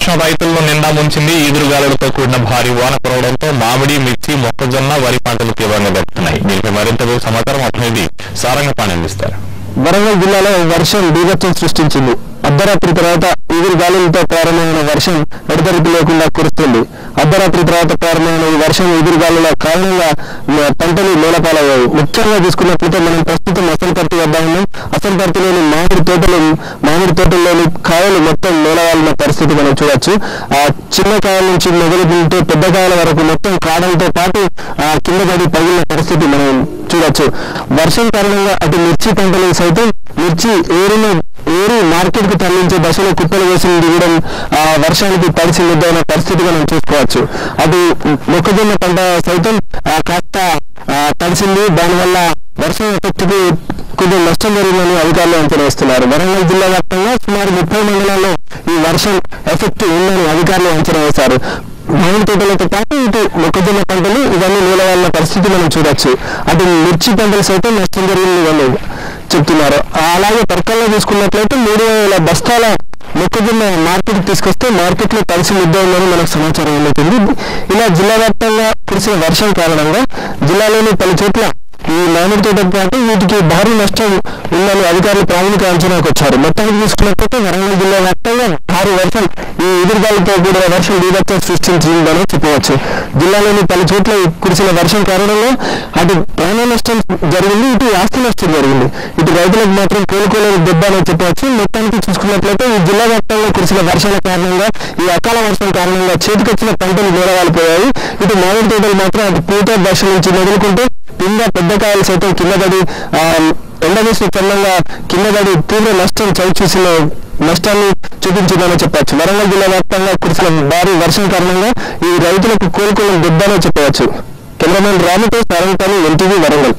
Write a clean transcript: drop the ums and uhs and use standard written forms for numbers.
వర్షం రైతులను నిండా ముంచింది. ఈదురుగాలులతో కూడిన భారీ వాన కురవడంతో మామిడి, మిర్చి, మొక్కజొన్న, వరి పంటలు తీవ్రంగా దెబ్బతిన్నాయి. దీనిపై మరింత సమాచారం ప్రతినిధి సారంగపాణి అందిస్తారు. వరంగల్ జిల్లాలో వర్షం బీభత్సం సృష్టించింది. అర్ధరాత్రి తర్వాత ఈదురుగాలులతో ప్రారంభమైన వర్షం ఎడతెరిపి లేకుండా కురుస్తుంది. అర్ధరాత్రి తర్వాత ప్రారంభమైన ఈ వర్షం ఈదురుగాలుల కారణంగా పంటలు నేలపాలయ్యాయి. ముఖ్యంగా తీసుకున్నట్లయితే మనం ప్రస్తుతం అసంపర్తి వద్ద ఉన్నాం. అసంపర్తిలోని మామిడి తోటల్లోని కాయలు మొత్తం నేలవాలిన పరిస్థితి మనం చూడొచ్చు. ఆ చిన్న కాయల నుంచి మొదలుకుంటే పెద్ద కాయల వరకు మొత్తం కాడలతో పాటు కింద పడి పగిలిన పరిస్థితి మనం చూడొచ్చు. వర్షం కారణంగా అటు మిర్చి పంటలు సైతం మిర్చి ఏరు మార్కెట్ కు తరలించే దశలో కుప్పలు వేసి దిగడం వర్షానికి తడిసి ముద్దైన పరిస్థితి మనం చూసుకోవచ్చు. అటు మొక్కజొన్న పంట సైతం కాస్త తడిసింది. దానివల్ల వర్షం ఎఫెక్ట్ కి కొంచెం నష్టం జరిగిందని అధికారులు అంచనా వేస్తున్నారు. వరంగల్ జిల్లా వ్యాప్తంగా సుమారు 30 మండలాల్లో ఈ వర్షం ఎఫెక్ట్ ఉందని అధికారులు అంచనా వేశారు. మామిడి తోటలతో పాటు ఇటు మొక్కజొన్న పంటలు ఇవన్నీ నేలవాలిన పరిస్థితి మనం చూడొచ్చు. అటు మిర్చి పంటలు సైతం నష్టం జరిగింది ఇవన్నీ చెప్తున్నారు. అలాగే తర్కల్లో చూసుకున్నట్లయితే 3000 బస్తాల మొక్కజొన్న మార్కెట్ తీసుకొస్తే మార్కెట్ లో తడిసి ముద్ద ఉందని మనకు సమాచారం అందుతుంది. ఇలా జిల్లా వ్యాప్తంగా కురిసిన వర్షం కారణంగా జిల్లాలోని పలు చోట్ల ఈ మామిడి తోటతో పాటు వీటికి భారీ నష్టం ఉందని అధికారులు ప్రాథమిక అంచనాకు వచ్చారు. మొత్తానికి చూసుకున్నట్లయితే వరంగల్ జిల్లా వ్యాప్తంగా భారీ వర్షం ఈ ఎదురుగాలితో కూడిన వర్షం బీభత్సం సృష్టించిందని చెప్పవచ్చు. జిల్లాలోని పలు చోట్ల కురిసిన వర్షం కారణంగా అటు ప్రాణ నష్టం జరిగింది, ఇటు ఆస్తి నష్టం జరిగింది. ఇటు రైతులకు మాత్రం కోలుకోలేని దెబ్బ అని చెప్పవచ్చు. మొత్తానికి చూసుకున్నట్లయితే ఈ జిల్లా వ్యాప్తంగా కురిసిన వర్షాల కారణంగా ఈ అకాల వర్షం కారణంగా చేతికొచ్చిన పంటలు నేలవాలిపోయాయి. ఇటు మామిడి తోటలు మాత్రం అటు పూత దశ నుంచి మొదలుకుంటే కింద పెద్ద కాయలు సైతం కింద పడి ఎండవేసిన చల్లంగా కింద పడి తీవ్ర నష్టం చవిచూసిన నష్టాన్ని చూపించిందని చెప్పవచ్చు. వరంగల్ జిల్లా వ్యాప్తంగా కురిసిన భారీ వర్షం కారణంగా ఈ రైతులకు కోలుకోలేని దెబ్బనే చెప్పవచ్చు. కెమెరామెన్ రాముతో సారంగపాణి, NTV, వరంగల్.